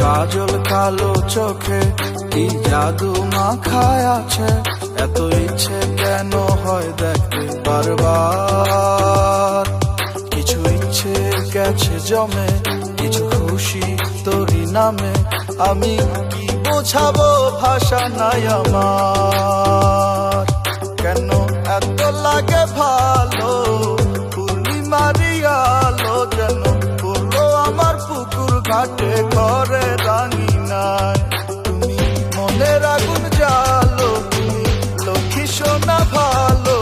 কাজল কালো চোখে কি জাদু মাখায় আছে, এত ইচ্ছে কেন হয় দেখতে বারবার। কিছু ইচ্ছে গেছে জমে, কিছু খুশি তোরই নামে, আমি কি বোঝাবো ভাষা নাই আমার। কেন এত লাগে ভালো পূর্ণিমারি আলো, যেন পড়লো আমার পুকুর ঘাটে ঘরে রাঙিনায়। তুমি মনের আগুন জ্বালো, তুমি লক্ষ্মী সোনা ভালো,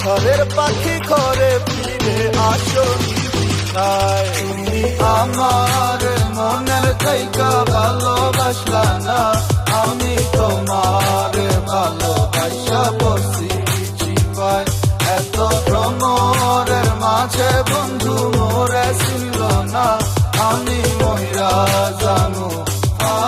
ঘরের পাখি ঘরে ফিরে আসো নিশায়। তুমি আমার মনের থেকে ভালোবাসলা না, আমি তোমার ভালোবাসা বসি চিপায়। এত ভ্রমরের মাঝে বন্ধু মোরে ছিল না, আমি মহিরা জানু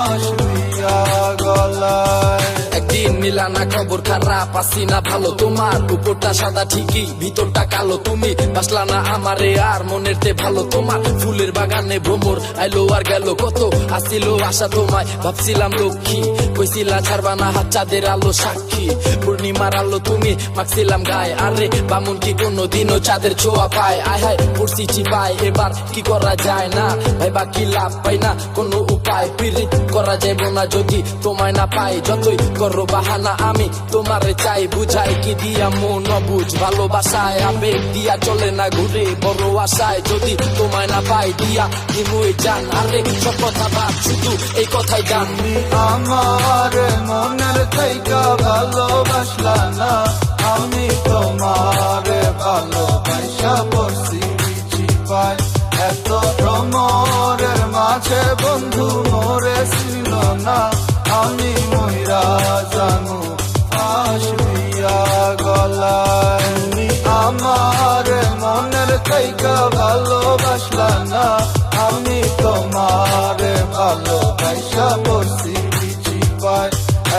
আসবিয়া গলায়। একদিন মিলানা খবর খারাপ, আসি না ভালো তোমার, উপরটা সাদা ঠিকই ভিতরটা কালো। তুমি বাসলা না আমারে আর মনের তে ভালো তোমার, ফুলের বাগানে ভ্রমর আইলো আর গেল কত, আসিল আশা তোমায় ভাবছিলাম লক্ষ্মী, কইছিলা ছাড়বা না হাত চাঁদের আলো সাক্ষী। পূর্ণিমার আলো তুমি মাখছিলাম গায়ে, আরে বামুন কি কোনোদিনও চাঁদের ছোঁয়া পায়। আয় হায় পড়ছি চিপায়, এবার কি করা যায় না ভাই, বাকি লাভ পাই না কোনো উপায়। পিরিত করা যাইব না যদি তোমায় না পাই, যতই করো বাহানা আমি তোমারে চাই। বুঝাই কি দিয়া মন অবুঝ, ভালোবাসায় আবেগ দিয়া চলে না ঘুরে বড় আশায়। যদি তোমায় না পাই দিয়া দিমুই জান, আরে সব কথা বাদ শুধু এই কথাই গান। তুমি আমার মনের থেকে ভালোবাসলা না, আমি তোমার ভালোবাসা বসি চিপায়। এত ভ্রমরের মাঝে বন্ধু মোরে ছিল না, আমি মহিরা জানু আসবিয়া গলায়। তুমি আমার মনের থেকে ভালোবাসলা না, আমি তোমার ভালোবাসা বসি চিপায়।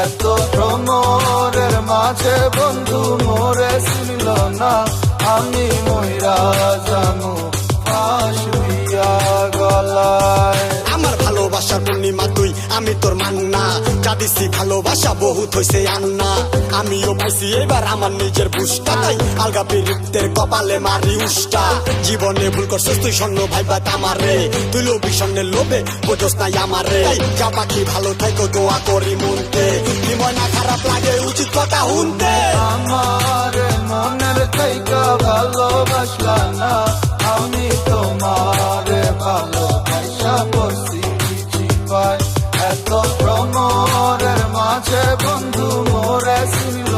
এত ভ্রমরের মাঝে বন্ধু মোরে ছিল না, আমি মহিরা জানু আসবিয়া গলায়। আমার ভালোবাসার পূর্ণিমা তুই, আমি তোর মান্না, যা দিছি ভালোবাসা বহুত হইছে আন্না। আমিও পাইছি এবার আমার নিজের বুঝটা, তাই আলগা পিরিতের কপালে মারি উষ্টা। জীবনে ভুল করছিস তুই স্বর্ণ ভাইবা তামারে, তুই লোভী স্বর্ণের লোভে বোঝস নাই আমারে। যা পাখি ভালো থাকো দোয়া করি মনতে, কি ময়না খারাপ লাগে উচিত কথা শুনতে। আমার মনের থেকে ভালোবাসলা না, আমি তোমার ভালোবাসা বসি চিপায়। এত ভ্রমরের মাঝে বন্ধু মোরে ছিল